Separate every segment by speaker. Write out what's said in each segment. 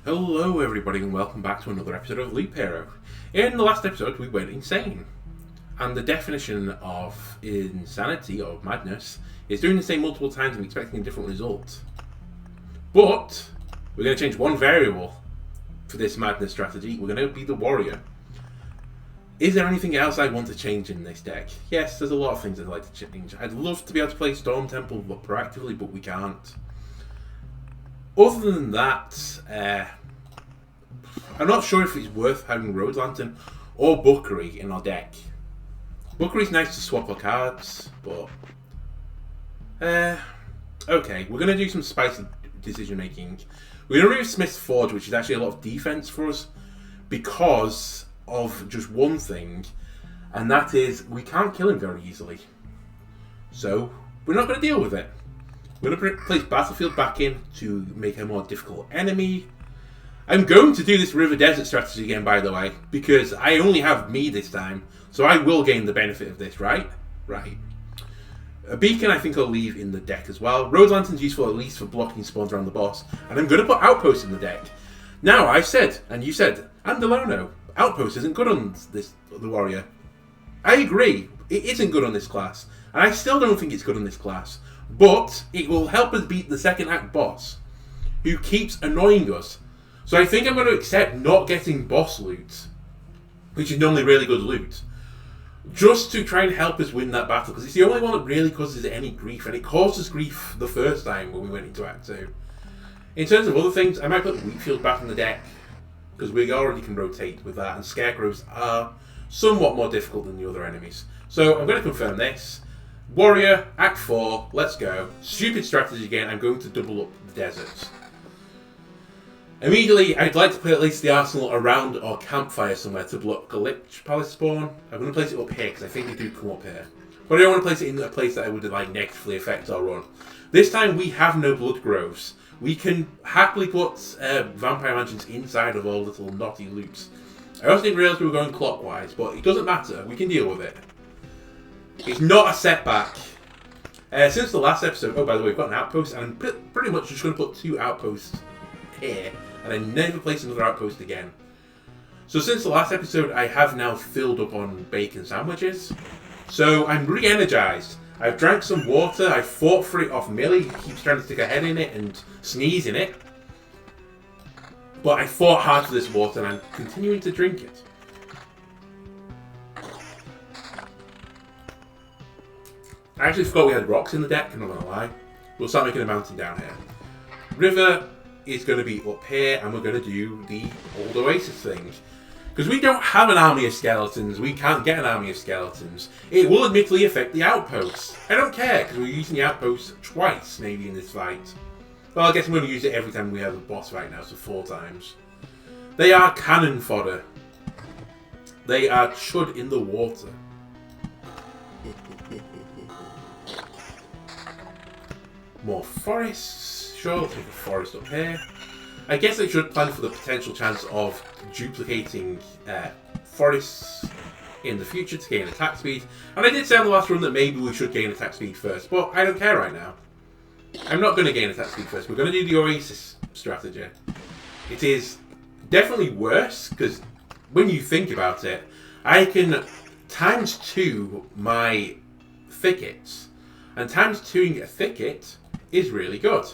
Speaker 1: Hello everybody and welcome back to another episode of Loop Hero. In the last episode we went insane. And the definition of insanity or madness is doing the same multiple times and expecting a different result. But we're going to change one variable for this madness strategy. We're going to be the warrior. Is there anything else I want to change in this deck? Yes, there's a lot of things I'd like to change. I'd love to be able to play Storm Temple proactively, but we can't. Other than that, I'm not sure if it's worth having Road Lantern or Bookery in our deck. Bookery's nice to swap our cards, but okay, we're going to do some spicy decision making. We're going to remove Smith's Forge, which is actually a lot of defense for us, because of just one thing, and that is we can't kill him very easily. So we're not going to deal with it. We're going to place Battlefield back in to make a more difficult enemy. I'm going to do this River Desert strategy again, by the way, because I only have me this time, so I will gain the benefit of this, right? Right. A Beacon I think I'll leave in the deck as well. Road Lantern's useful at least for blocking spawns around the boss, and I'm going to put Outpost in the deck. Now, I said, and you said, and Delono, Outpost isn't good on the Warrior. I agree, it isn't good on this class, and I still don't think it's good on this class. But it will help us beat the second act boss, who keeps annoying us. So I think I'm going to accept not getting boss loot, which is normally really good loot, just to try and help us win that battle, because it's the only one that really causes any grief, and it caused us grief the first time when we went into Act 2. In terms of other things, I might put Wheatfield back in the deck, because we already can rotate with that, and Scarecrows are somewhat more difficult than the other enemies. So I'm going to confirm this. Warrior, Act 4, let's go. Stupid strategy again, I'm going to double up the deserts. Immediately, I'd like to place the arsenal around our campfire somewhere to block Glitch Palace spawn. I'm going to place it up here, because I think they do come up here. But I don't want to place it in a place that would negatively affect our run. This time, we have no blood groves. We can happily put vampire mansions inside of our little knotty loops. I also didn't realise we were going clockwise, but it doesn't matter, we can deal with it. It's not a setback. Since the last episode, oh by the way, we've got an outpost, and I'm pretty much just going to put 2 outposts here, and I never place another outpost again. So since the last episode, I have now filled up on bacon sandwiches. So I'm re-energized. I've drank some water, I fought for it off Millie, he keeps trying to stick a head in it and sneeze in it. But I fought hard for this water, and I'm continuing to drink it. I actually forgot we had rocks in the deck, I'm not going to lie. We'll start making a mountain down here. River is going to be up here, and we're going to do the old Oasis thing. Because we don't have an army of skeletons, we can't get an army of skeletons. It will admittedly affect the outposts. I don't care, because we're using the outposts twice, maybe, in this fight. Well, I guess I'm going to use it every time we have a boss fight now, so 4 times. They are cannon fodder. They are chud in the water. More forests. Sure, let's make a forest up here. I guess I should plan for the potential chance of duplicating forests in the future to gain attack speed. And I did say on the last run that maybe we should gain attack speed first, but I don't care right now. I'm not going to gain attack speed first. We're going to do the Oasis strategy. It is definitely worse, because when you think about it, I can ×2 my thickets. And ×2ing a thicket is really good,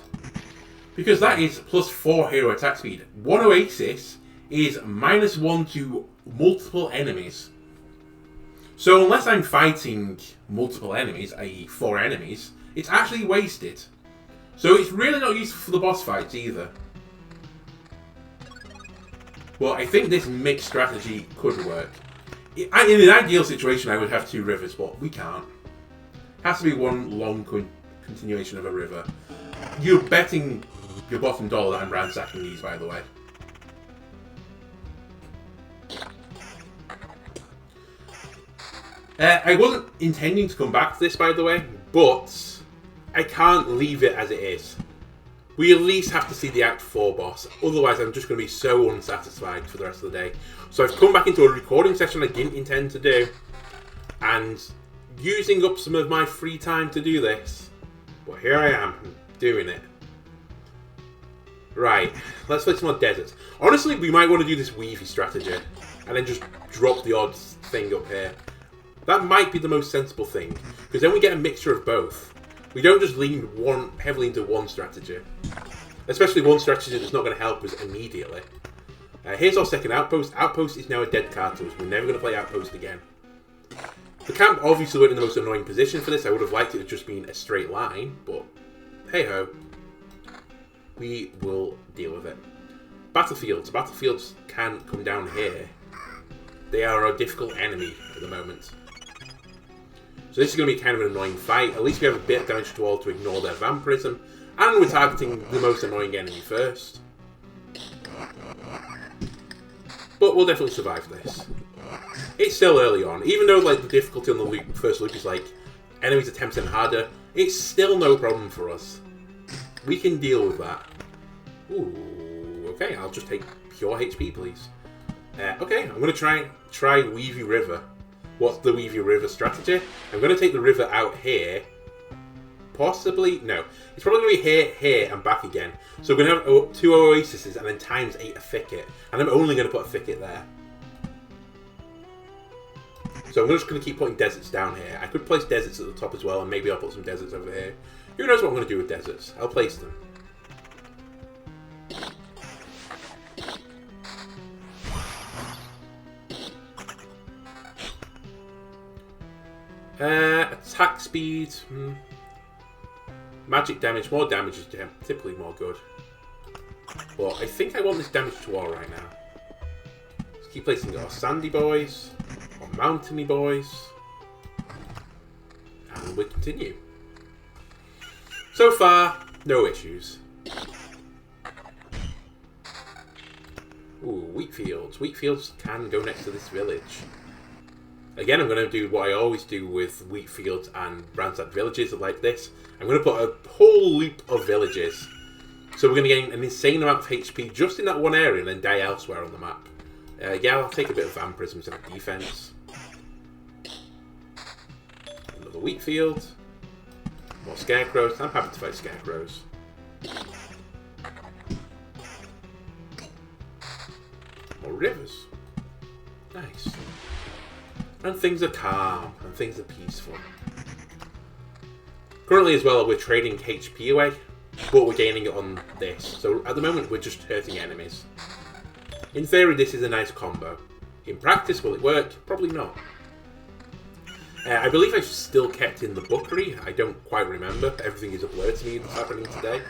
Speaker 1: because that is +4 hero attack speed. One Oasis is -1 to multiple enemies. So unless I'm fighting multiple enemies, i.e. 4 enemies, it's actually wasted. So it's really not useful for the boss fights either. Well, I think this mixed strategy could work. In an ideal situation, I would have 2 rivers, but we can't. It has to be one long continuation of a river. You're betting your bottom dollar that I'm ransacking these, by the way. I wasn't intending to come back to this, by the way, but I can't leave it as it is. We at least have to see the Act 4 boss, otherwise I'm just going to be so unsatisfied for the rest of the day. So I've come back into a recording session I didn't intend to do, and using up some of my free time to do this. But here I am, doing it. Right, let's play some more deserts. Honestly, we might want to do this weavy strategy. And then just drop the odd thing up here. That might be the most sensible thing. Because then we get a mixture of both. We don't just lean heavily into one strategy. Especially one strategy that's not going to help us immediately. Here's our second outpost. Outpost is now a dead card to us. We're never going to play outpost again. The camp obviously went in the most annoying position for this. I would have liked it to just been a straight line. But hey ho. We will deal with it. Battlefields. Battlefields can come down here. They are a difficult enemy at the moment. So this is going to be kind of an annoying fight. At least we have a bit of damage to all to ignore their vampirism. And we're targeting the most annoying enemy first. But we'll definitely survive this. It's still early on. Even though like the difficulty on the first loop is like enemies are 10% harder, it's still no problem for us. We can deal with that. Ooh, okay, I'll just take pure HP, please. Okay, I'm going to try Weavy River. What's the Weavy River strategy? I'm going to take the river out here. Possibly? No. It's probably going to be here, and back again. So we're going to have 2 oases and then times 8 a thicket. And I'm only going to put a thicket there. So I'm just going to keep putting deserts down here. I could place deserts at the top as well, and maybe I'll put some deserts over here. Who knows what I'm going to do with deserts? I'll place them. Attack speed. Magic damage. More damage is typically more good. But I think I want this damage to all right now. Let's keep placing our sandy boys. Our mountainy boys. And we continue. So far, no issues. Ooh, wheat fields. Wheat fields can go next to this village. Again, I'm going to do what I always do with wheat fields and ransacked villages like this. I'm going to put a whole loop of villages. So we're going to gain an insane amount of HP just in that one area and then die elsewhere on the map. Yeah, I'll take a bit of vampirism instead of defense. Another wheat field. More scarecrows. I'm happy to fight scarecrows. More rivers. Nice. And things are calm, and things are peaceful. Currently as well, we're trading HP away, but we're gaining it on this. So at the moment, we're just hurting enemies. In theory, this is a nice combo. In practice, will it work? Probably not. I believe I've still kept in the bookery. I don't quite remember. Everything is a blur to me that's happening today.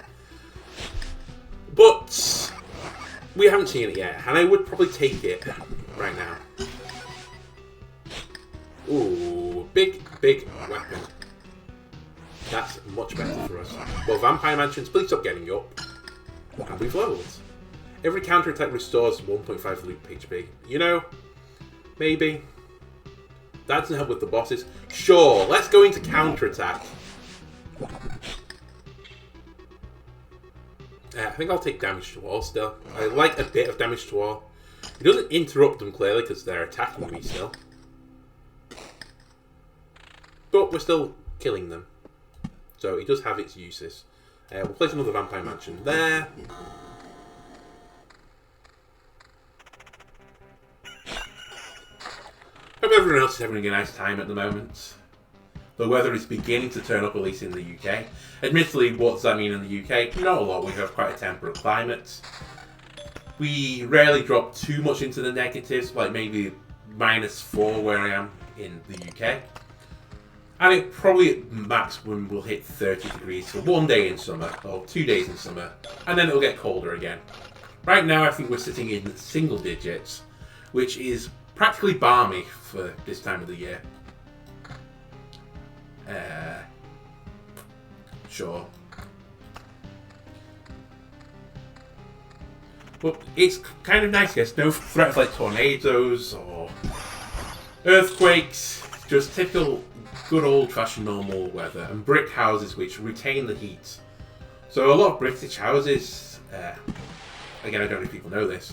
Speaker 1: But we haven't seen it yet, and I would probably take it right now. Ooh, big weapon. That's much better for us. Well, Vampire Mansions, please stop getting up. And we've leveled. Every counterattack restores 1.5 loop HP. You know, maybe. That doesn't help with the bosses. Sure, let's go into counterattack. I think I'll take damage to all still. I like a bit of damage to all. It doesn't interrupt them clearly because they're attacking me still. But we're still killing them. So it does have its uses. We'll place another Vampire Mansion there. Hope everyone else is having a nice time at the moment. The weather is beginning to turn up, at least in the UK. Admittedly, what does that mean in the UK? Not a lot. We have quite a temperate climate. We rarely drop too much into the negatives, like maybe -4 where I am in the UK. And it probably at maximum will hit 30 degrees for 1 day in summer, or 2 days in summer, and then it'll get colder again. Right now I think we're sitting in single digits, which is practically balmy for this time of the year. Sure. But it's kind of nice, yes. No threats like tornadoes or earthquakes. Just typical good old-fashioned normal weather. And brick houses which retain the heat. So a lot of British houses, again I don't know if people know this,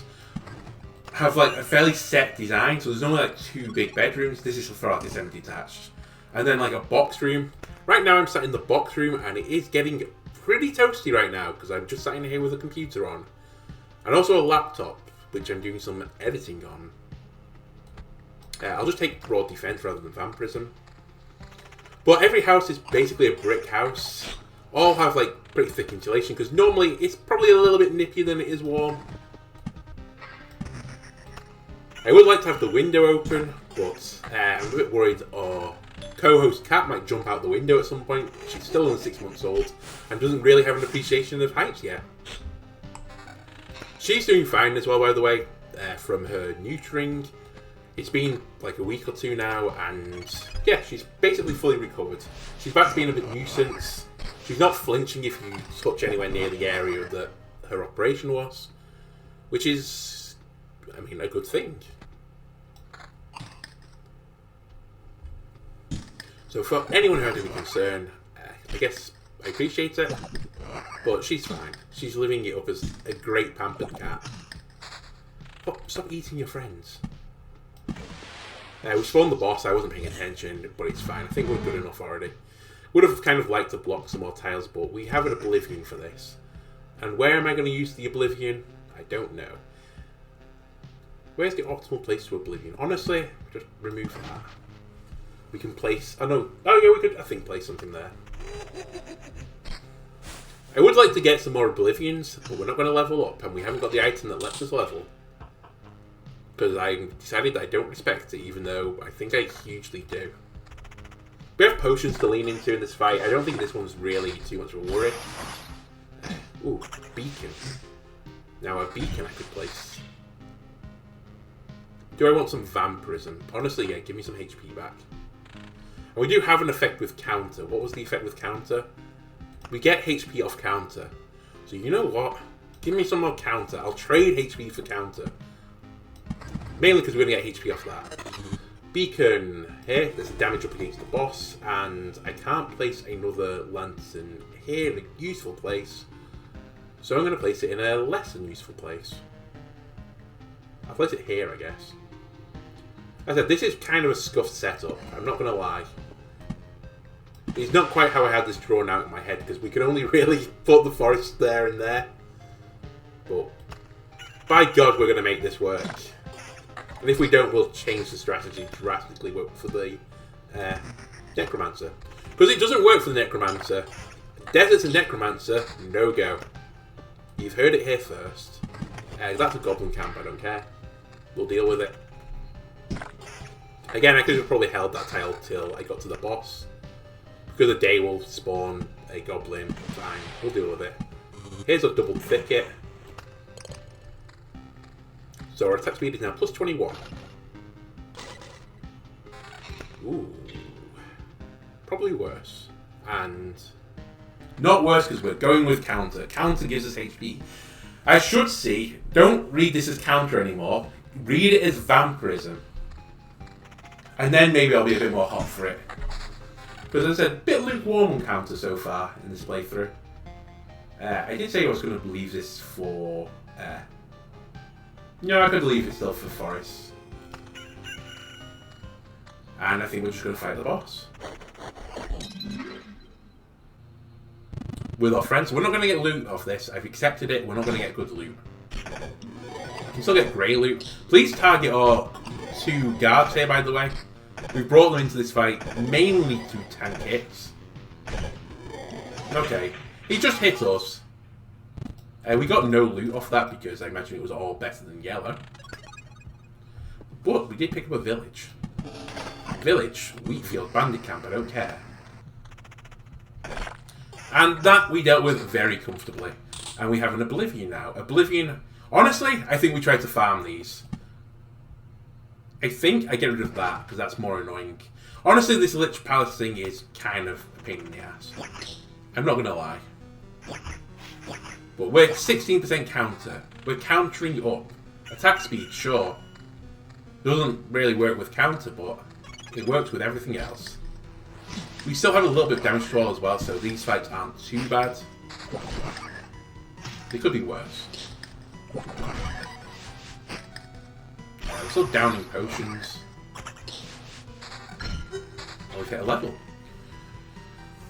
Speaker 1: have like a fairly set design. So there's only like 2 big bedrooms. This is for like semi-detached. And then like a box room. Right now I'm sat in the box room and it is getting pretty toasty right now because I'm just sitting here with a computer on. And also a laptop, which I'm doing some editing on. I'll just take raw defense rather than vampirism. But every house is basically a brick house. All have like pretty thick insulation because normally it's probably a little bit nippier than it is warm. I would like to have the window open, but I'm a bit worried our co-host Kat might jump out the window at some point. She's still only 6 months old and doesn't really have an appreciation of heights yet. She's doing fine as well, by the way, from her neutering. It's been like a week or two now, and yeah, she's basically fully recovered. She's back to being a bit nuisance. She's not flinching if you touch anywhere near the area that her operation was, which is, I mean, a good thing. So for anyone who had any concern, I guess I appreciate it, but she's fine. She's living it up as a great pampered cat. Oh, stop eating your friends. We spawned the boss, I wasn't paying attention, but it's fine. I think we're good enough already. Would have kind of liked to block some more tiles, but we have an Oblivion for this. And where am I going to use the Oblivion? I don't know. Where's the optimal place to Oblivion? Honestly, just remove that. We can place... Oh no. Oh yeah, we could, I think, place something there. I would like to get some more Oblivions, but we're not going to level up, and we haven't got the item that lets us level. Because I decided that I don't respect it, even though I think I hugely do. We have potions to lean into in this fight. I don't think this one's really too much of a worry. Ooh, beacon. Now a beacon I could place. Do I want some vampirism? Honestly, yeah, give me some HP back. And we do have an effect with counter. What was the effect with counter? We get HP off counter. So you know what? Give me some more counter. I'll trade HP for counter. Mainly because we're going to get HP off that. Beacon here. There's damage up against the boss. And I can't place another lantern here in a useful place. So I'm going to place it in a less than useful place. I'll place it here, I guess. As I said, this is kind of a scuffed setup. I'm not going to lie. It's not quite how I had this drawn out in my head, because we can only really put the forest there and there. But, by God, we're going to make this work. And if we don't, we'll change the strategy drastically for the Necromancer. Because it doesn't work for the Necromancer. Desert's a Necromancer, no go. You've heard it here first. That's a Goblin camp, I don't care. We'll deal with it. Again, I could have probably held that tile till I got to the boss. Because a day will spawn a Goblin. Fine, we'll deal with it. Here's a double thicket. So our attack speed is now plus 21. Ooh. Probably worse. And... not worse because we're going with counter. Counter gives us HP. I should see, don't read this as counter anymore. Read it as vampirism. And then maybe I'll be a bit more hot for it. Because as I said, a bit lukewarm on counter so far in this playthrough. I did say I was going to leave this for... no, I could leave it still for Forest. And I think we're just going to fight the boss. With our friends. We're not going to get loot off this. I've accepted it. We're not going to get good loot. I can still get grey loot. Please target our 2 guards here, by the way. We've brought them into this fight mainly to tank hits. Okay. He just hit us. We got no loot off that because I imagine it was all better than yellow. But we did pick up a village. Village, Wheatfield, bandit camp, I don't care. And that we dealt with very comfortably. And we have an Oblivion now. Oblivion, honestly, I think we tried to farm these. I think I get rid of that, because that's more annoying. Honestly, this Lich Palace thing is kind of a pain in the ass. I'm not going to lie. But we're 16% counter. We're countering up. Attack speed, sure. Doesn't really work with counter, but it works with everything else. We still have a little bit of damage control as well, so these fights aren't too bad. They could be worse. I'm still downing potions. I'll get a level.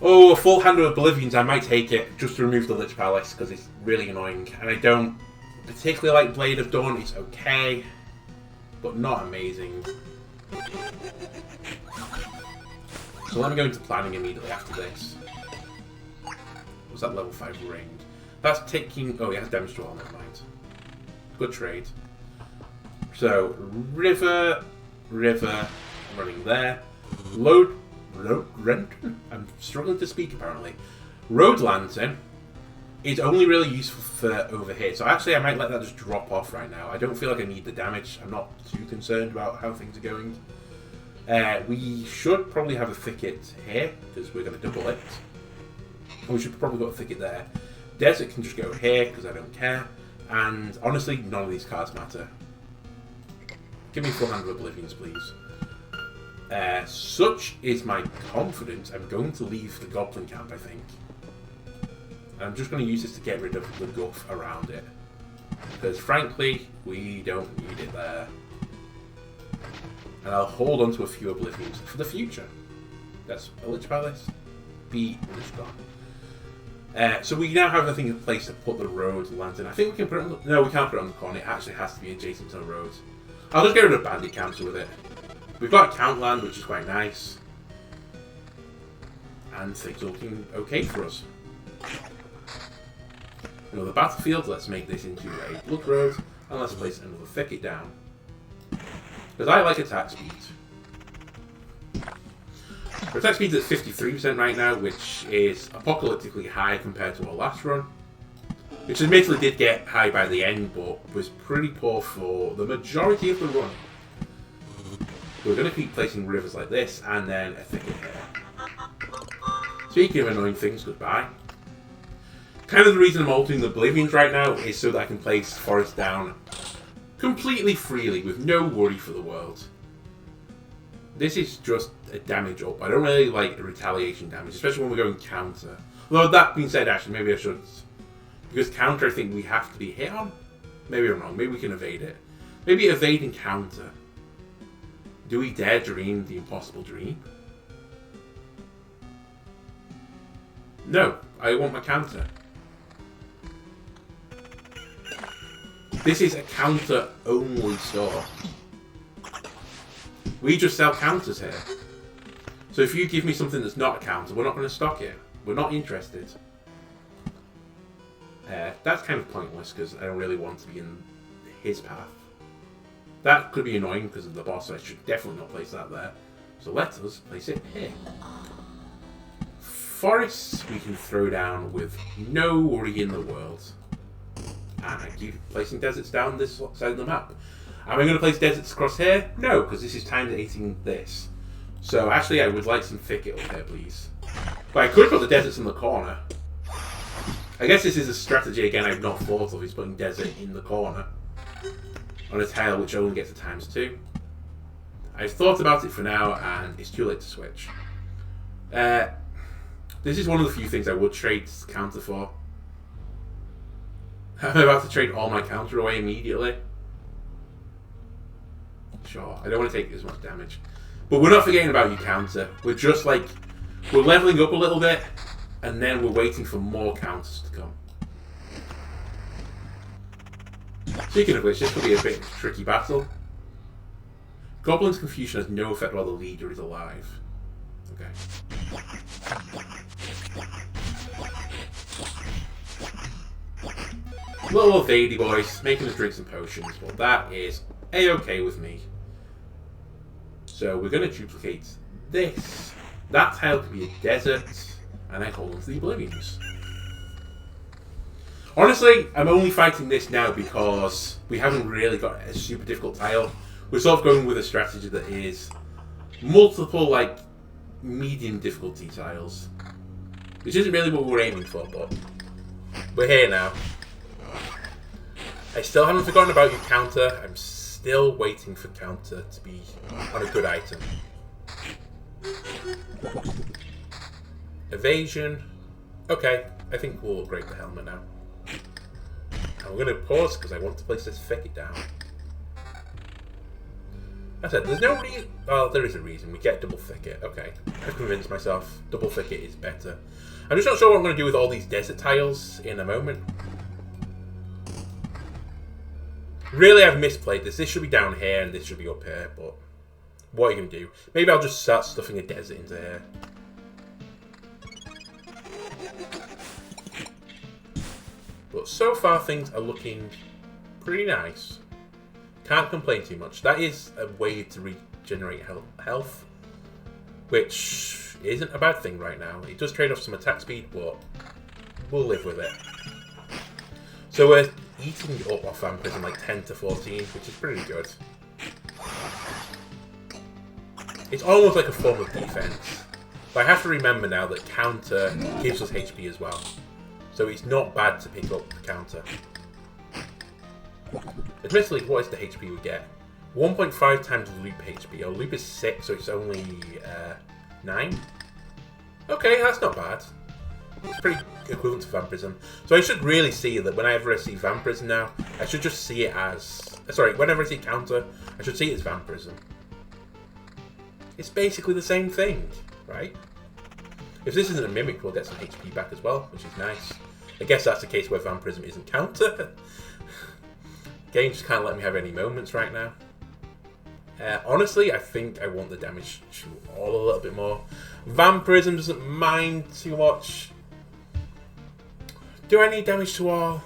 Speaker 1: Oh, a full hand of Oblivions, I might take it just to remove the Lich Palace because it's really annoying. And I don't particularly like Blade of Dawn, it's okay, but not amazing. So let me go into planning immediately after this. Was that level 5 ringed? That's taking... Oh, it has damage to all, never mind. Good trade. So, river, running there. I'm struggling to speak apparently. Road Lantern is only really useful for over here. So actually I might let that just drop off right now. I don't feel like I need the damage. I'm not too concerned about how things are going. We should probably have a thicket here, because we're going to double it. And we should probably got a thicket there. Desert can just go here, because I don't care. And honestly, none of these cards matter. Give me 400 Oblivions, please. Such is my confidence. I'm going to leave the Goblin camp, I think. And I'm just going to use this to get rid of the guff around it. Because frankly, we don't need it there. And I'll hold on to a few Oblivions for the future. That's a Lich Palace. Be Lich gone. So we now have a thing in place to put the road lantern. I think we can put it on the... No, we can't put it on the corner. It actually has to be adjacent to the road. I'll just get rid of bandit camps with it. We've got a count land, which is quite nice. And things are looking okay for us. Another battlefield. Let's make this into a blood road. And let's place another thicket down. Because I like attack speed. Our attack speed is at 53% right now, which is apocalyptically high compared to our last run. Which admittedly did get high by the end, but was pretty poor for the majority of the run. We're going to keep placing rivers like this, and then a thicket here. Speaking of annoying things, goodbye. Kind of the reason I'm altering the Oblivions right now is so that I can place forests down completely freely, with no worry for the world. This is just a damage up. I don't really like the retaliation damage, especially when we're going counter. Although that being said, actually, maybe I should. Because counter, I think we have to be hit on. Maybe I'm wrong. Maybe we can evade it. Maybe evade and counter. Do we dare dream the impossible dream? No, I want my counter. This is a counter-only store. We just sell counters here. So if you give me something that's not a counter, we're not going to stock it. We're not interested. That's kind of pointless because I don't really want to be in his path. That could be annoying because of the boss, so I should definitely not place that there. So let us place it here. Forests we can throw down with no worry in the world. And I keep placing deserts down this side of the map. Am I going to place deserts across here? No, because this is time eating this. So actually I would like some thicket up there, please. But I could put the deserts in the corner. I guess this is a strategy, again, I've not thought of, is putting desert in the corner. On a tile which only gets to ×2. I've thought about it for now, and it's too late to switch. This is one of the few things I would trade counter for. I'm about to trade all my counter away immediately. Sure, I don't want to take as much damage. But we're not forgetting about you, counter. We're just like, we're leveling up a little bit, and then we're waiting for more counters to come. Speaking of which, this could be a bit of a tricky battle. Goblin's Confusion has no effect while the leader is alive. Okay. Little evadey boys, making us drink some potions. Well, that is a-okay with me. So we're going to duplicate this. That tile could be a desert, and then hold on to the Oblivions. Honestly, I'm only fighting this now because we haven't really got a super difficult tile. We're sort of going with a strategy that is multiple, like, medium difficulty tiles. Which isn't really what we're aiming for, but we're here now. I still haven't forgotten about your counter. I'm still waiting for counter to be on a good item. Evasion. Okay, I think we'll upgrade the helmet now. And we're going to pause because I want to place this thicket down. I said, there's no reason. Well, there is a reason. We get double thicket. Okay. I've convinced myself double thicket is better. I'm just not sure what I'm going to do with all these desert tiles in a moment. Really, I've misplayed this. This should be down here and this should be up here, but what are you going to do? Maybe I'll just start stuffing a desert into here. But so far, things are looking pretty nice. Can't complain too much. That is a way to regenerate health, which isn't a bad thing right now. It does trade off some attack speed, but we'll live with it. So we're eating up our vampirism like 10 to 14, which is pretty good. It's almost like a form of defense. But I have to remember now that counter gives us HP as well. So it's not bad to pick up the counter. Admittedly, what is the HP we get? 1.5 times loop HP. Oh, loop is 6, so it's only 9. Okay, that's not bad. It's pretty equivalent to vampirism. So I should really see that whenever I see vampirism now, I should just see it as... Sorry, whenever I see counter, I should see it as vampirism. It's basically the same thing, right? If this isn't a mimic, we'll get some HP back as well, which is nice. I guess that's the case where vampirism isn't counter. Game just can't let me have any moments right now. Honestly, I think I want the damage to all a little bit more. Vampirism doesn't mind too much. Do I need damage to all?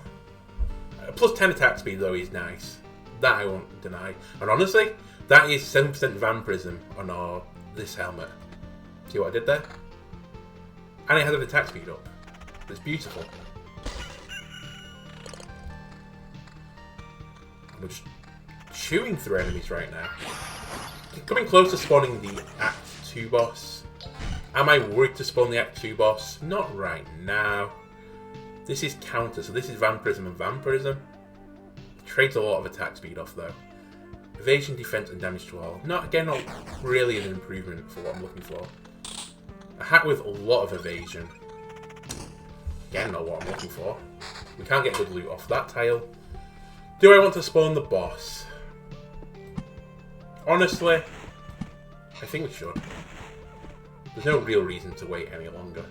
Speaker 1: Plus 10 attack speed though is nice. That I won't deny. And honestly, that is 7% vampirism on this helmet. See what I did there? And it has an attack speed up. It's beautiful. I'm just chewing through enemies right now. Coming close to spawning the Act 2 boss. Am I worried to spawn the Act 2 boss? Not right now. This is counter, so this is vampirism and vampirism. Trades a lot of attack speed off though. Evasion, defense, and damage to all. Not really an improvement for what I'm looking for. A hat with a lot of evasion. Again, not what I'm looking for. We can't get good loot off that tile. Do I want to spawn the boss? Honestly, I think we should. There's no real reason to wait any longer.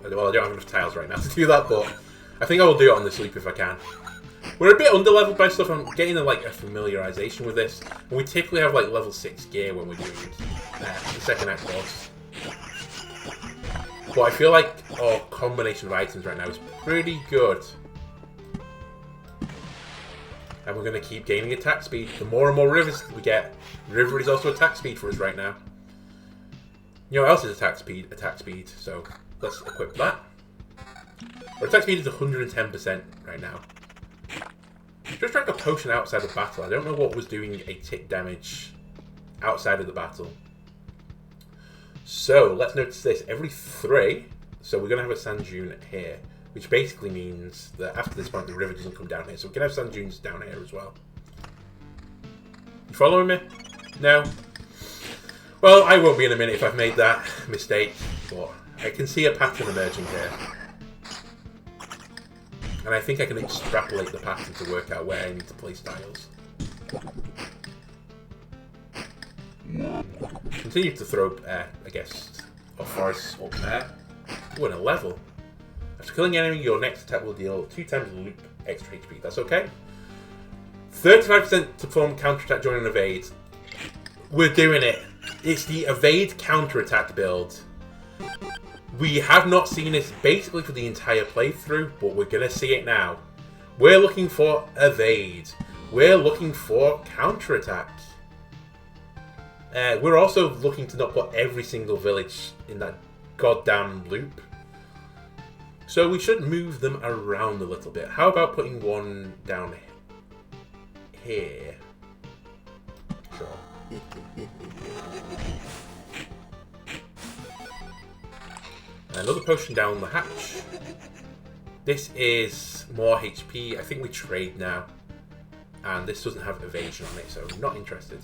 Speaker 1: Well, I don't have enough tiles right now to do that, but I think I will do it on this loop if I can. We're a bit under-leveled by stuff. I'm getting like a familiarization with this. And we typically have like level 6 gear when we're doing the second act boss. But I feel like our combination of items right now is pretty good. And we're going to keep gaining attack speed. The more and more rivers we get, river is also attack speed for us right now. You know what else is attack speed? Attack speed. So let's equip that. Our attack speed is 110% right now. Just drank a potion outside the battle. I don't know what was doing a tick damage outside of the battle. So let's notice this. Every 3, so we're going to have a sand dune here. Which basically means that after this point the river doesn't come down here. So we can have sand dunes down here as well. You following me? No? Well, I won't be in a minute if I've made that mistake. But I can see a pattern emerging here. And I think I can extrapolate the pattern to work out where I need to place tiles. Continue to throw, I guess, a forest up there. Ooh, and a level. After killing an enemy, your next attack will deal 2 times loop extra HP. That's okay. 35% to perform counterattack during an evade. We're doing it. It's the evade counterattack build. We have not seen this basically for the entire playthrough, but we're going to see it now. We're looking for evade. We're looking for counterattack. We're also looking to not put every single village in that goddamn loop. So we should move them around a little bit. How about putting one down here? Sure. Another potion down the hatch. This is more HP. I think we trade now. And this doesn't have evasion on it, so I'm not interested.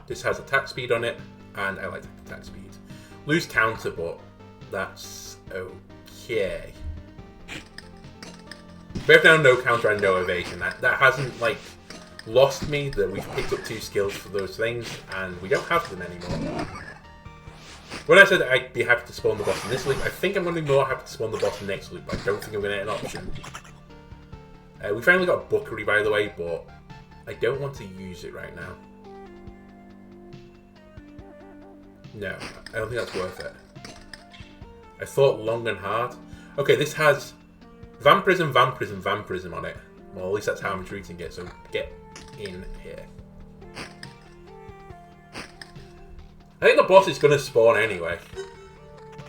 Speaker 1: This has attack speed on it. And I like attack speed. Lose counter, but that's okay. Both now no counter and no evasion. That hasn't, like, lost me that we've picked up 2 skills for those things, and we don't have them anymore. When I said I'd be happy to spawn the boss in this loop, I think I'm going to be more happy to spawn the boss in the next loop. I don't think I'm going to get an option. We finally got a Bookery, by the way, but I don't want to use it right now. No, I don't think that's worth it. I thought long and hard. Okay, this has Vampirism, Vampirism, Vampirism on it. Well, at least that's how I'm treating it, so get in here. I think the boss is going to spawn anyway.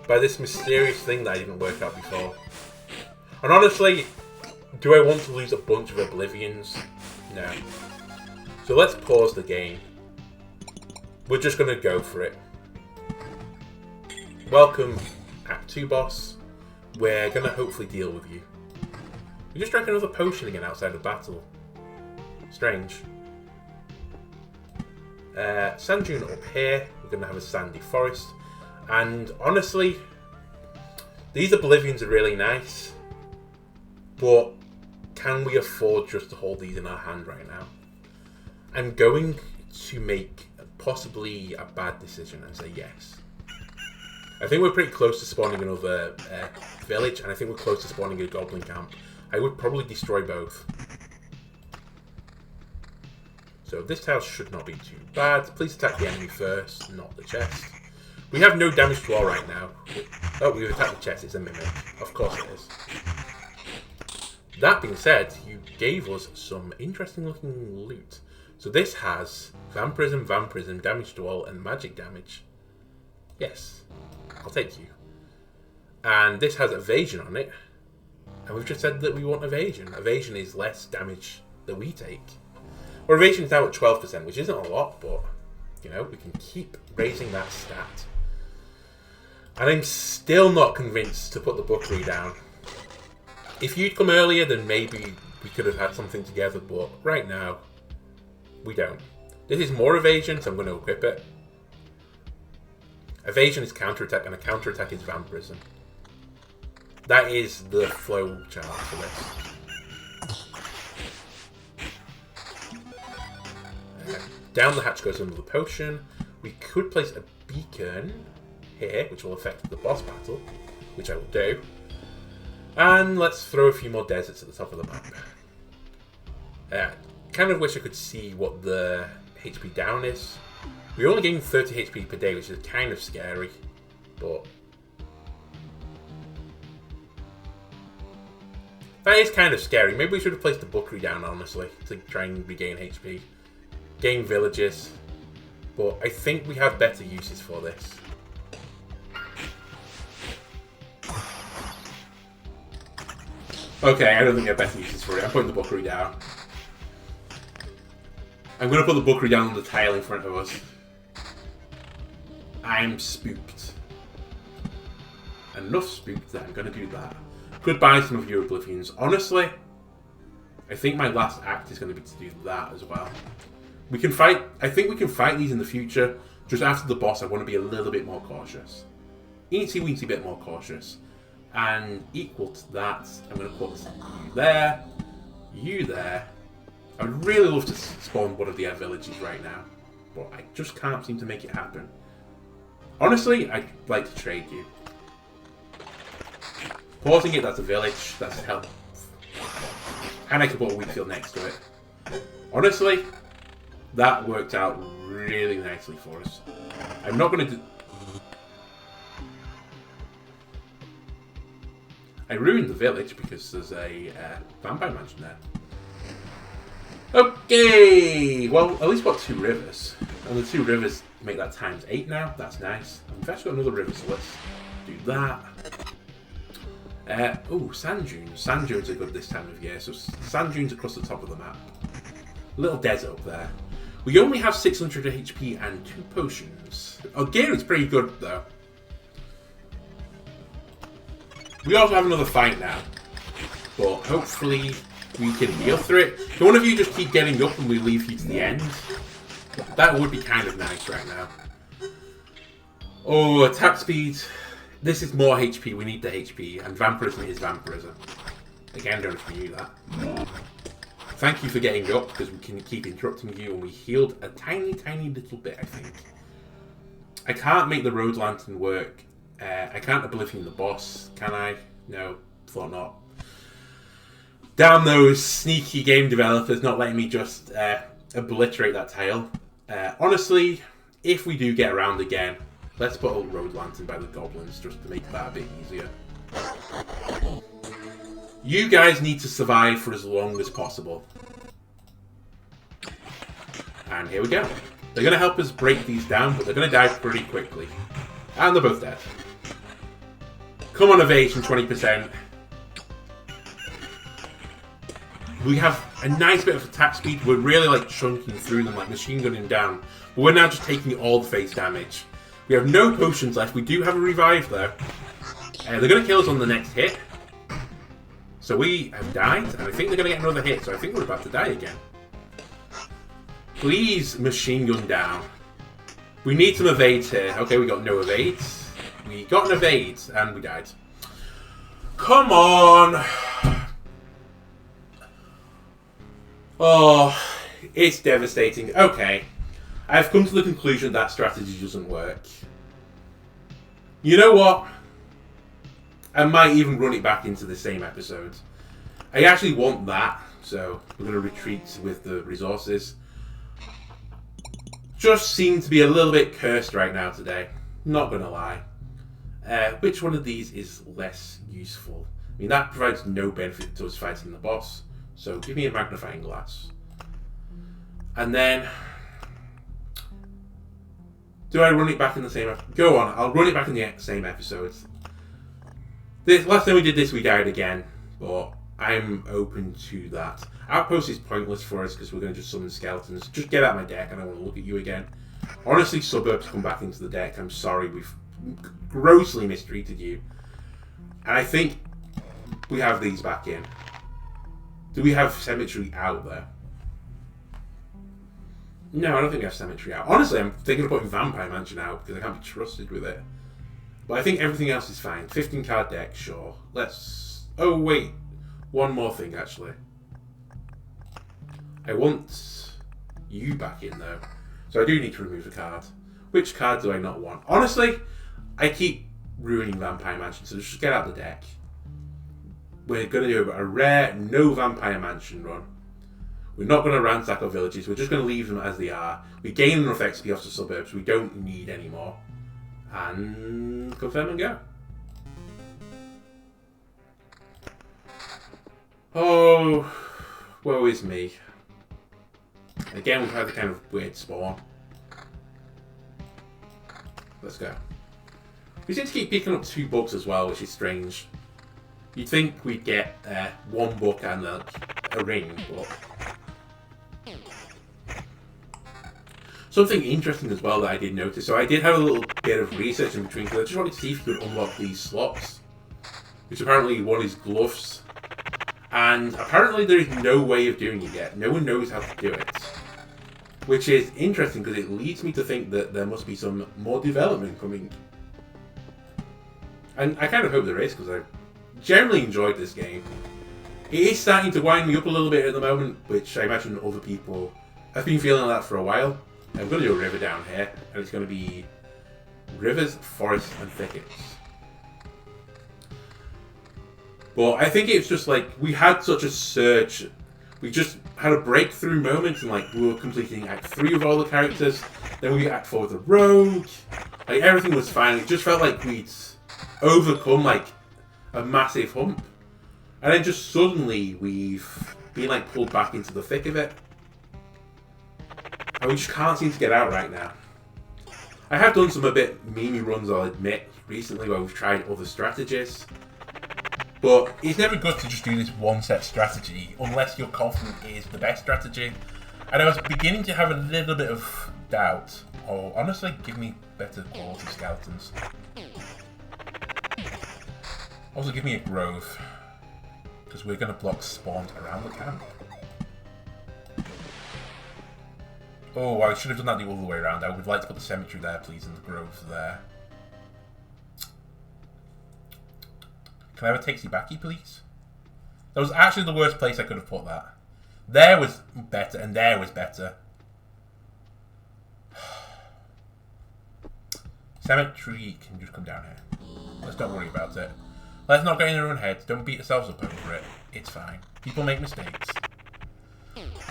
Speaker 1: By this mysterious thing that I didn't work out before. And honestly, do I want to lose a bunch of Oblivions? No. So let's pause the game. We're just going to go for it. Welcome, Act 2 boss. We're going to hopefully deal with you. We just drank another potion again outside of battle. Strange. Sand dune up here. We're going to have a sandy forest. And honestly, these Oblivions are really nice. But can we afford just to hold these in our hand right now? I'm going to make possibly a bad decision and say yes. I think we're pretty close to spawning another village, and I think we're close to spawning a goblin camp. I would probably destroy both. So this house should not be too bad. Please attack the enemy first, not the chest. We have no damage to all right now. Oh, we've attacked the chest. It's a mimic. Of course it is. That being said, you gave us some interesting looking loot. So this has Vampirism, Vampirism, damage to all, and magic damage. Yes, I'll take you. And this has evasion on it. And we've just said that we want evasion. Evasion is less damage that we take. Well, evasion is now at 12%, which isn't a lot, but, you know, we can keep raising that stat. And I'm still not convinced to put the Bookery down. If you'd come earlier, then maybe we could have had something together, but right now, we don't. This is more evasion, so I'm going to equip it. Evasion is counterattack, and a counterattack is vampirism. That is the flow chart for this. Down the hatch goes under the potion. We could place a beacon here, which will affect the boss battle, which I will do. And let's throw a few more deserts at the top of the map. Kind of wish I could see what the HP down is. We're only getting 30 HP per day, which is kind of scary, but that is kind of scary. Maybe we should have placed the Bookery down, honestly, to try and regain HP. Gain villages. But I think we have better uses for this. Okay, I don't think we have better uses for it. I'm putting the Bookery down. I'm going to put the Bookery down on the tile in front of us. I'm spooked. Enough spooked that I'm going to do that. Goodbye, some of your Oblivions. Honestly, I think my last act is going to be to do that as well. We can fight. I think we can fight these in the future. Just after the boss, I want to be a little bit more cautious. Eensy weensy bit more cautious. And equal to that, I'm going to put you there. I would really love to spawn one of the villages right now, but I just can't seem to make it happen. Honestly, I'd like to trade you. Pausing it, that's a village, that's help. And I could put a wheat field next to it. Honestly, that worked out really nicely for us. I'm not going to do... I ruined the village because there's a vampire mansion there. Okay, well, at least got 2 rivers. And the 2 rivers make that times 8 now. That's nice. We've actually got another river, so let's do that. Oh, sand dunes. Sand dunes are good this time of year. So sand dunes across the top of the map. Little desert up there. We only have 600 HP and 2 potions. Our gear is pretty good, though. We also have another fight now. But hopefully we can heal through it. Can one of you just keep getting up and we leave you to the end? That would be kind of nice right now. Oh, attack speed. This is more HP. We need the HP. And vampirism is vampirism. Again, don't know if you knew that. Thank you for getting up, because we can keep interrupting you, and we healed a tiny, tiny little bit, I think. I can't make the road lantern work. I can't oblivion the boss, can I? No, thought not. Damn those sneaky game developers not letting me just obliterate that tile. Honestly, if we do get around again, let's put a road lantern by the goblins just to make that a bit easier. You guys need to survive for as long as possible. And here we go. They're going to help us break these down, but they're going to die pretty quickly. And they're both dead. Come on, evasion 20%. We have a nice bit of attack speed. We're really like chunking through them, like machine gunning down. But we're now just taking all the face damage. We have no potions left. We do have a revive though. They're going to kill us on the next hit. So we have died, and I think they're going to get another hit, so I think we're about to die again. Please machine gun down. We need some evades here. Okay, we got no evades. We got an evade, and we died. Come on! Oh, it's devastating. Okay, I've come to the conclusion that strategy doesn't work. You know what? I might even run it back into the same episode. I actually want that, so we're going to retreat with the resources. Just seem to be a little bit cursed right now today. Not going to lie. Which one of these is less useful? I mean, that provides no benefit to us fighting the boss. So give me a magnifying glass. And then... do I run it back in the same episode? Go on, I'll run it back in the same episode. Last time we did this, we died again, but I'm open to that. Outpost is pointless for us because we're going to just summon skeletons. Just get out of my deck, I don't want to look at you again. Honestly, suburbs come back into the deck. I'm sorry, we've grossly mistreated you. And I think we have these back in. Do we have Cemetery out there? No, I don't think we have Cemetery out. Honestly, I'm thinking of putting Vampire Mansion out because I can't be trusted with it. But I think everything else is fine. 15 card deck, sure. Let's... oh, wait. One more thing, actually. I want you back in, though. So I do need to remove a card. Which card do I not want? Honestly, I keep ruining Vampire Mansion, so just get out the deck. We're going to do a rare no Vampire Mansion run. We're not going to ransack our villages. We're just going to leave them as they are. We gain enough XP off the suburbs. We don't need any more. And confirm and go. Oh, woe is me. Again, we've had a kind of weird spawn. Let's go. We seem to keep picking up 2 books as well, which is strange. You'd think we'd get 1 book and a ring, but... something interesting as well that I did notice. So I did have a little bit of research in between because I just wanted to see if you could unlock these slots. Which apparently one is gloves. And apparently there is no way of doing it yet. No one knows how to do it. Which is interesting because it leads me to think that there must be some more development coming. And I kind of hope there is because I generally enjoyed this game. It is starting to wind me up a little bit at the moment, which I imagine other people have been feeling like that for a while. I'm going to do a river down here, and it's going to be rivers, forests, and thickets. But I think it's just like, we had such a surge. We just had a breakthrough moment, and like, we were completing Act 3 of all the characters. Then we got Act 4 with the rogue. Like, everything was fine. It just felt like we'd overcome like a massive hump. And then just suddenly we've been like pulled back into the thick of it. And we just can't seem to get out right now. I have done some a bit memey runs, I'll admit, recently where we've tried other strategies. But it's never good to just do this one set strategy unless you're confident it is the best strategy. And I was beginning to have a little bit of doubt. Oh, honestly, give me better quality skeletons. Also, give me a grove. Because we're going to block spawns around the camp. Oh, I should have done that the other way around. I would like to put the cemetery there, please, and the grove there. Can I have a tasty backy, please? That was actually the worst place I could have put that. There was better, and there was better. Cemetery can just come down here. Let's not worry about it. Let's not get in our own heads. Don't beat ourselves up over it. It's fine. People make mistakes.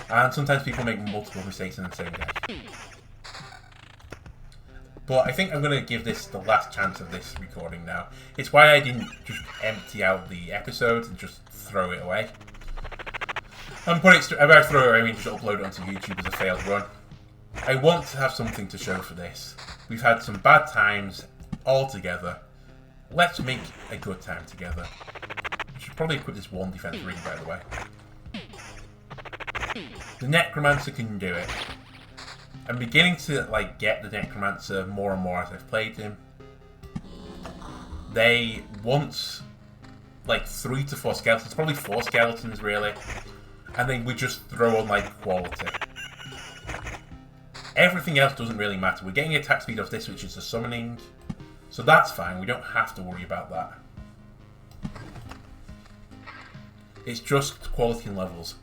Speaker 1: And sometimes people make multiple mistakes in the same day. But I think I'm going to give this the last chance of this recording now. It's why I didn't just empty out the episodes and just throw it away. And put it, about throw it away, I mean just upload it onto YouTube as a failed run. I want to have something to show for this. We've had some bad times all together. Let's make a good time together. We should probably equip this one defense ring, by the way. The Necromancer can do it. I'm beginning to get the Necromancer more and more as I've played him. They want 3 to 4 skeletons, probably 4 skeletons really, and then we just throw on quality. Everything else doesn't really matter. We're getting attack speed off this, which is the summoning, so that's fine. We don't have to worry about that. It's just quality and levels.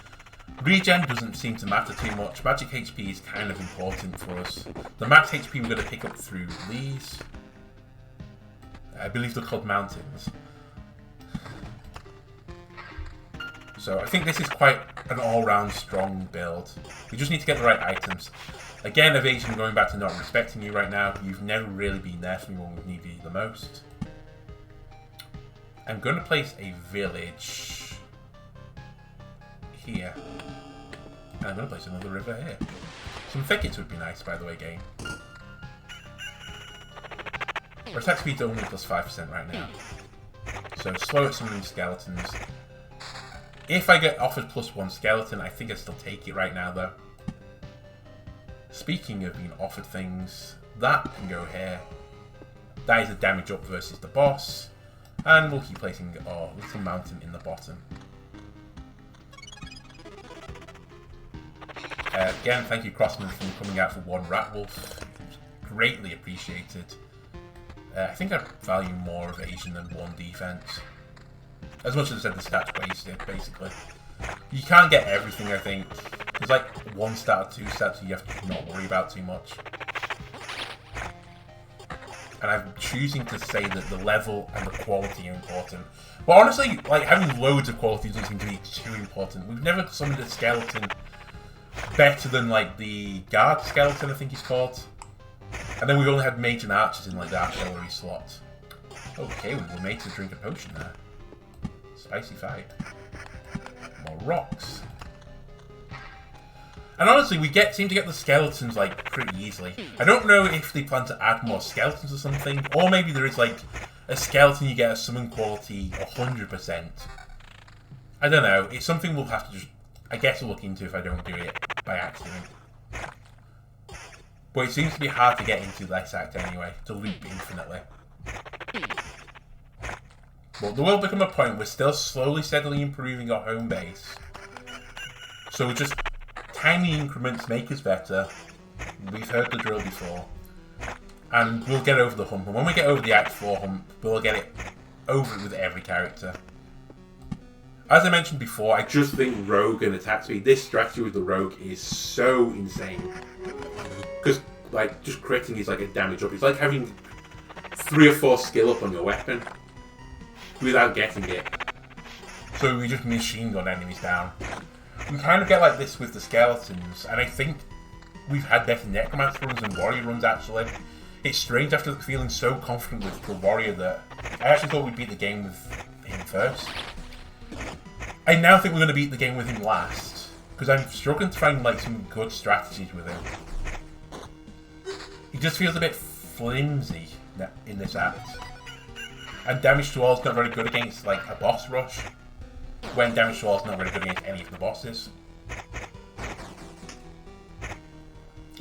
Speaker 1: Regen doesn't seem to matter too much. Magic HP is kind of important for us. The max HP we're going to pick up through these. I believe they're called mountains. So I think this is quite an all-round strong build. We just need to get the right items. Again, evasion, going back to not respecting you right now. You've never really been there for me when we need you the most. I'm going to place a village here. And I'm going to place another river here. Some thickets would be nice, by the way, game. Our attack speed's only plus 5% right now. So slow at summoning skeletons. If I get offered +1 skeleton, I think I'd still take it right now, though. Speaking of being offered things, that can go here. That is a damage up versus the boss. And we'll keep placing our little mountain in the bottom. Again, thank you, Crossman, for coming out for 1 Rat Wolf. Greatly appreciated. I think I value more evasion than 1 defense. As much as I said the stats wasted, basically. You can't get everything, I think. There's 1 stat or 2 stats you have to not worry about too much. And I'm choosing to say that the level and the quality are important. But honestly, having loads of quality doesn't seem to be too important. We've never summoned a skeleton better than the guard skeleton, I think he's called. And then we've only had mages and archers in the artillery slot. Okay, we were made to drink a potion there. Spicy fight. More rocks. And honestly, we seem to get the skeletons pretty easily. I don't know if they plan to add more skeletons or something, or maybe there is a skeleton you get a summon quality 100%. I don't know. It's something we'll have to just, I guess, look into if I don't do it by accident. But it seems to be hard to get into this act anyway, to loop infinitely. But there will become a point we're still slowly, steadily improving our home base. So just tiny increments make us better. We've heard the drill before. And we'll get over the hump. And when we get over the Act 4 hump, we'll get it over with every character. As I mentioned before, I just think Rogue and attack speed, this strategy with the Rogue is so insane. Because, just critting is a damage up. It's like having 3 or 4 skill up on your weapon without getting it. So we just machine gun enemies down. We kind of get like this with the skeletons, and I think we've had better Necromancer runs and Warrior runs, actually. It's strange after feeling so confident with the Warrior that I actually thought we'd beat the game with him first. I now think we're going to beat the game with him last, because I'm struggling to find some good strategies with him. He just feels a bit flimsy in this act. And damage to all is not very good against a boss rush, when damage to all is not very good against any of the bosses.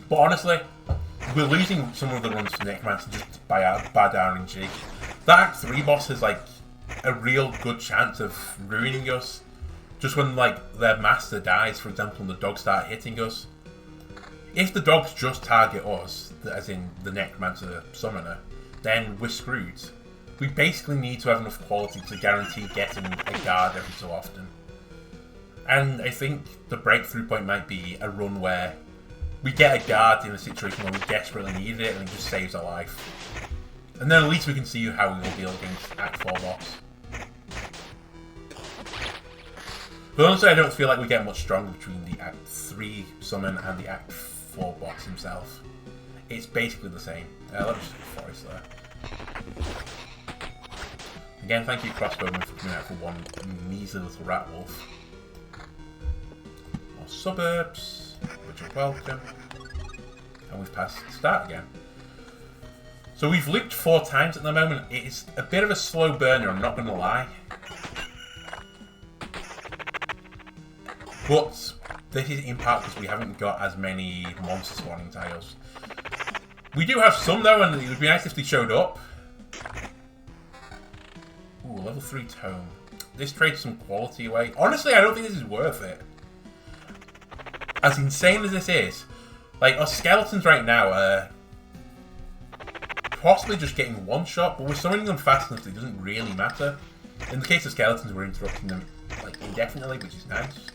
Speaker 1: But honestly, we're losing some of the runs to Necromancer just by our bad RNG. That Act 3 boss has a real good chance of ruining us. Just when their master dies, for example, and the dogs start hitting us. If the dogs just target us, as in the Necromancer summoner, then we're screwed. We basically need to have enough quality to guarantee getting a guard every so often. And I think the breakthrough point might be a run where we get a guard in a situation where we desperately needed it and it just saves our life. And then at least we can see how we will deal against Act 4 boss. But honestly, I don't feel like we get much stronger between the Act 3 summon and the Act 4 boss himself. It's basically the same. Let me just put Forest there. Again, thank you Crossbowman for coming out for one measly little rat wolf. More suburbs, which are welcome. And we've passed start again. So we've looped 4 times at the moment. It's a bit of a slow burner, I'm not going to lie. But this is in part because we haven't got as many monster spawning tiles. We do have some though, and it would be nice if they showed up. Ooh, level 3 tome. This trades some quality away. Honestly, I don't think this is worth it. As insane as this is, like, our skeletons right now are possibly just getting one shot, but we're summoning them fast enough that it doesn't really matter. In the case of skeletons, we're interrupting them like indefinitely, which is nice.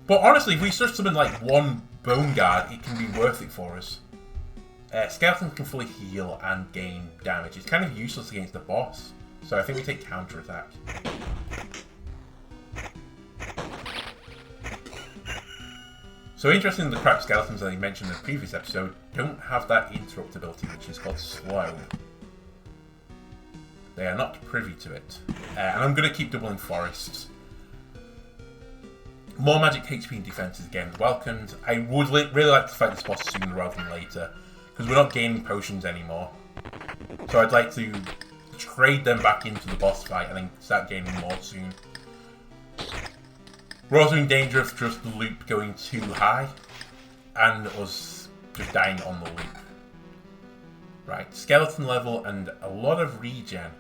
Speaker 1: But honestly, if we just summon like one bone guard, it can be worth it for us. Skeletons can fully heal and gain damage. It's kind of useless against the boss, so I think we take counter attack. So interesting, the crap skeletons that I mentioned in the previous episode don't have that interrupt ability, which is called slow. They are not privy to it. And I'm going to keep doubling forests. More magic HP and defense is again welcomed. I would really like to fight this boss sooner rather than later, because we're not gaining potions anymore. So I'd like to trade them back into the boss fight and then start gaining more soon. We're also in danger of just the loop going too high and us just dying on the loop. Right, skeleton level and a lot of regen.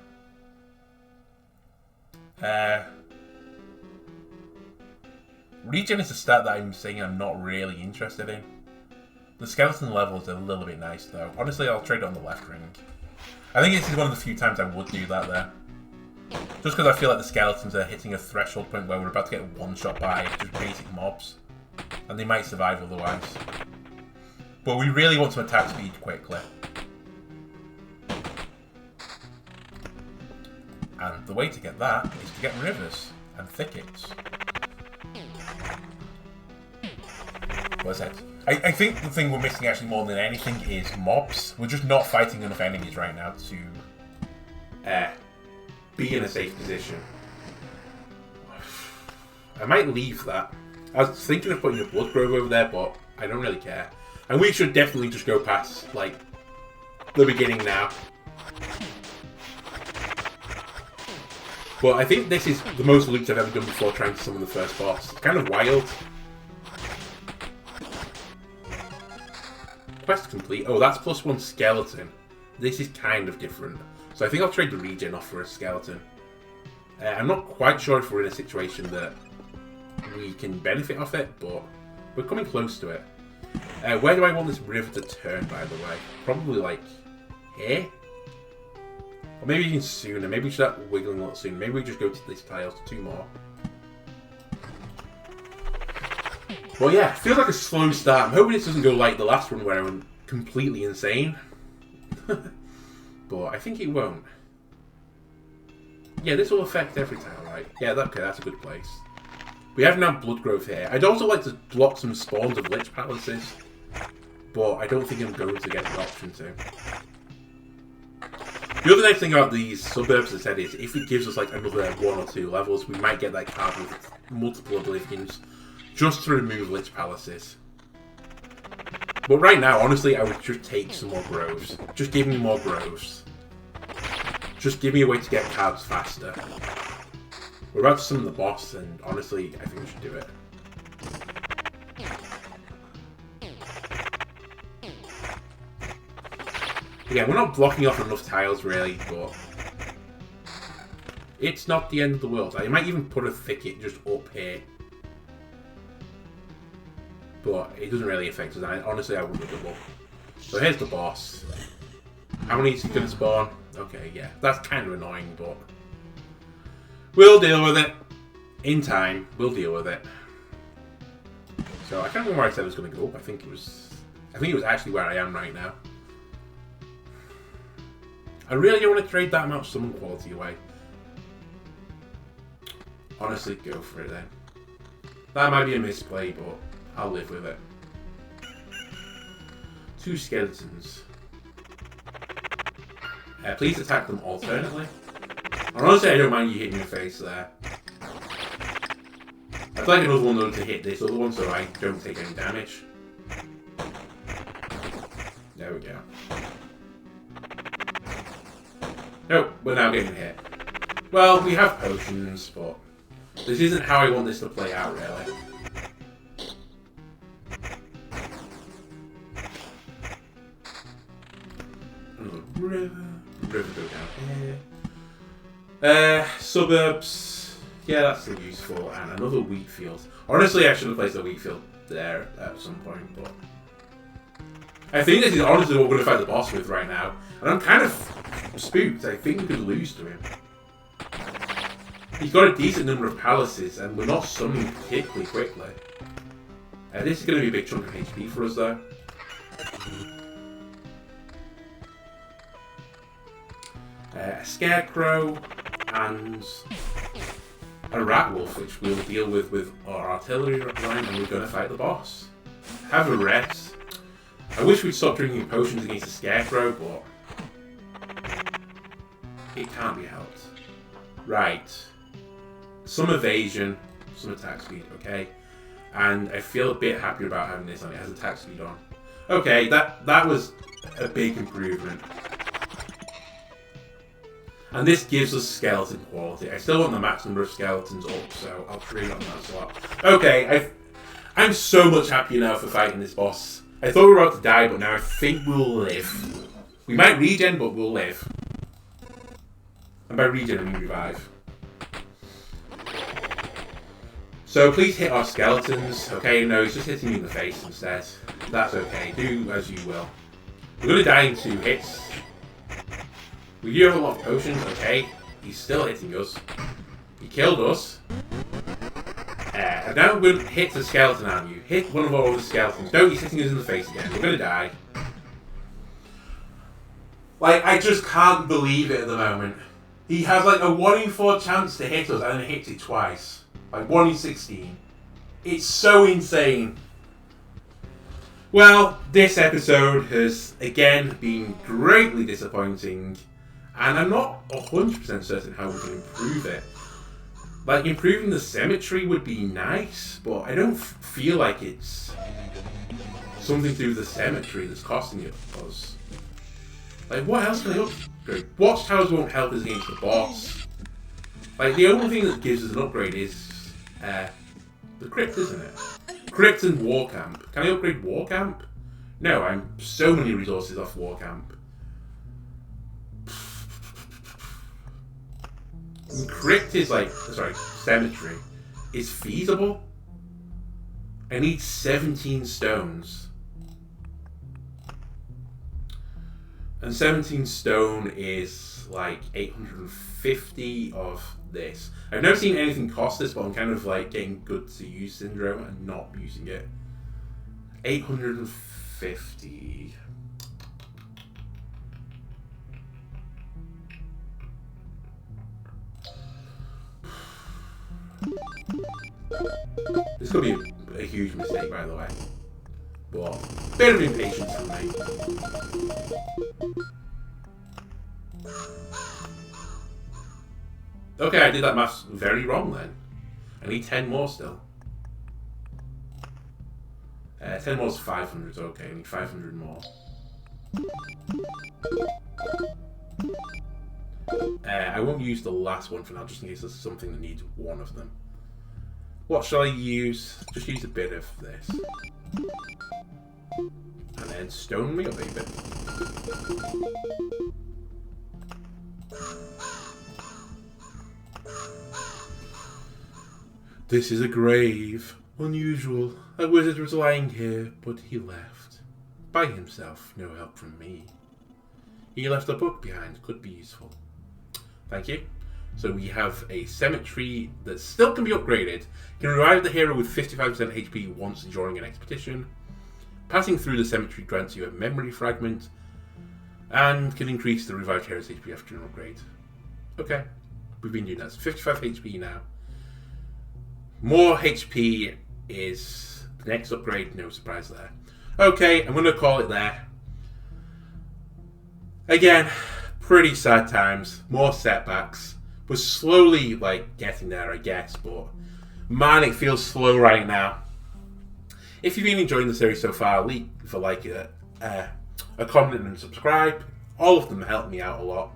Speaker 1: Regen is a stat that I'm saying I'm not really interested in. The skeleton level is a little bit nice though. Honestly, I'll trade it on the left ring. I think this is one of the few times I would do that there. Just because I feel like the skeletons are hitting a threshold point where we're about to get one shot by just basic mobs. And they might survive otherwise. But we really want some attack speed quickly. And the way to get that is to get rivers and thickets. What's that? I think the thing we're missing actually more than anything is mobs. We're just not fighting enough enemies right now to be in a safe position. I might leave that. I was thinking of putting a blood grove over there, but I don't really care. And we should definitely just go past, like, the beginning now. But I think this is the most loops I've ever done before trying to summon the first boss. It's kind of wild. Quest complete. Oh, that's +1 skeleton. This is kind of different. So I think I'll trade the regen off for a skeleton. I'm not quite sure if we're in a situation that we can benefit off it, but we're coming close to it. Where do I want this river to turn, by the way? Probably like here? Or maybe even sooner. Maybe we should start wiggling a lot sooner. Maybe we just go to these tiles, 2 more. Well, yeah, feels like a slow start. I'm hoping this doesn't go like the last one where I went completely insane. But I think it won't. Yeah, this will affect every tile, right? Yeah, okay, that's a good place. We have now blood growth here. I'd also like to block some spawns of lich palaces, but I don't think I'm going to get the option to. The other nice thing about these suburbs, as I said, is if it gives us like another 1 or 2 levels, we might get that card with multiple oblivions just to remove lich palaces. But right now, honestly, I would just take some more groves. Just give me more groves. Just give me a way to get cards faster. We're about to summon the boss, and honestly, I think we should do it. Again, we're not blocking off enough tiles, really, but it's not the end of the world. I might even put a thicket just up here. But it doesn't really affect us. Honestly, I wouldn't double. So here's the boss. How many is he going to spawn? Okay, yeah. That's kind of annoying, but we'll deal with it. In time, we'll deal with it. So I can't remember where I said I was going to go up. I think it was actually where I am right now. I really don't want to trade that much summon quality away. Honestly, go for it then. That might be a misplay, but I'll live with it. 2 skeletons. Please attack them alternately. And honestly, I don't mind you hitting your face there. I'd like another one though to hit this other one so I don't take any damage. There we go. Nope, we're now getting hit. Well, we have potions, but this isn't how I want this to play out, really. Another river go down here. Suburbs, yeah, that's still useful, and another wheat field. Honestly, I should have placed a wheat field there at some point, but I think this is honestly what we're going to fight the boss with right now, and I'm kind of spooked. I think we could lose to him. He's got a decent number of palaces, and we're not summoning particularly quickly. This is going to be a big chunk of HP for us, though. A scarecrow and a rat wolf, which we'll deal with our artillery line, and we're going to fight the boss. Have a rest. I wish we'd stop drinking potions against the scarecrow, but it can't be helped. Right. Some evasion, some attack speed, okay? And I feel a bit happier about having this on. It has attack speed on. Okay, that was a big improvement. And this gives us skeleton quality. I still want the max number of skeletons up, so I'll trade on that slot. Okay, I'm so much happier now for fighting this boss. I thought we were about to die, but now I think we'll live. We might regen, but we'll live. And by regen, I mean revive. So please hit our skeletons. Okay, no, he's just hitting me in the face instead. That's okay. Do as you will. We're going to die in 2 hits. We do have a lot of potions. Okay, he's still hitting us. He killed us. And now we're going to hit the skeleton on you. Hit one of our other skeletons. No, he's hitting us in the face again. We're going to die. Like, I just can't believe it at the moment. He has like a 1 in 4 chance to hit us and then hits it twice. Like 1 in 16. It's so insane. Well, this episode has again been greatly disappointing. And I'm not 100% certain how we can improve it. Like, improving the symmetry would be nice, but I don't feel like it's something to do with the symmetry that's costing it us. Like, what else can I upgrade? Watchtowers won't help us against the boss. Like, the only thing that gives us an upgrade is the crypt, isn't it? Crypt and war camp. Can I upgrade war camp? No, I'm so many resources off war camp. Crypt is like, sorry, cemetery is feasible. I need 17 stones. And 17 stone is like 850 of this. I've never seen anything cost this, but I'm kind of like getting good to use syndrome and not using it. 850. This could be a huge mistake, by the way. But bit of impatience from me. Okay, I did that maths very wrong then. I need 10 more still. 10 more is 500, okay, I need 500 more. I won't use the last one for now, just in case there's something that needs one of them. What shall I use? Just use a bit of this. And then stone me up a bit. This is a grave. Unusual. A wizard was lying here, but he left. By himself, no help from me. He left a book behind, could be useful. Thank you. So we have a cemetery that still can be upgraded. Can revive the hero with 55% HP once during an expedition. Passing through the cemetery grants you a memory fragment. And can increase the revived hero's HP after an upgrade. Okay, we've been doing that. So 55 HP now. More HP is the next upgrade, no surprise there. Okay, I'm going to call it there. Again, pretty sad times, more setbacks. We're slowly, getting there, I guess, but man, it feels slow right now. If you've been enjoying the series so far, leave a like, a comment and subscribe. All of them help me out a lot.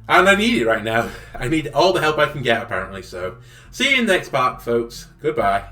Speaker 1: And I need it right now. I need all the help I can get, apparently, so see you in the next part, folks. Goodbye.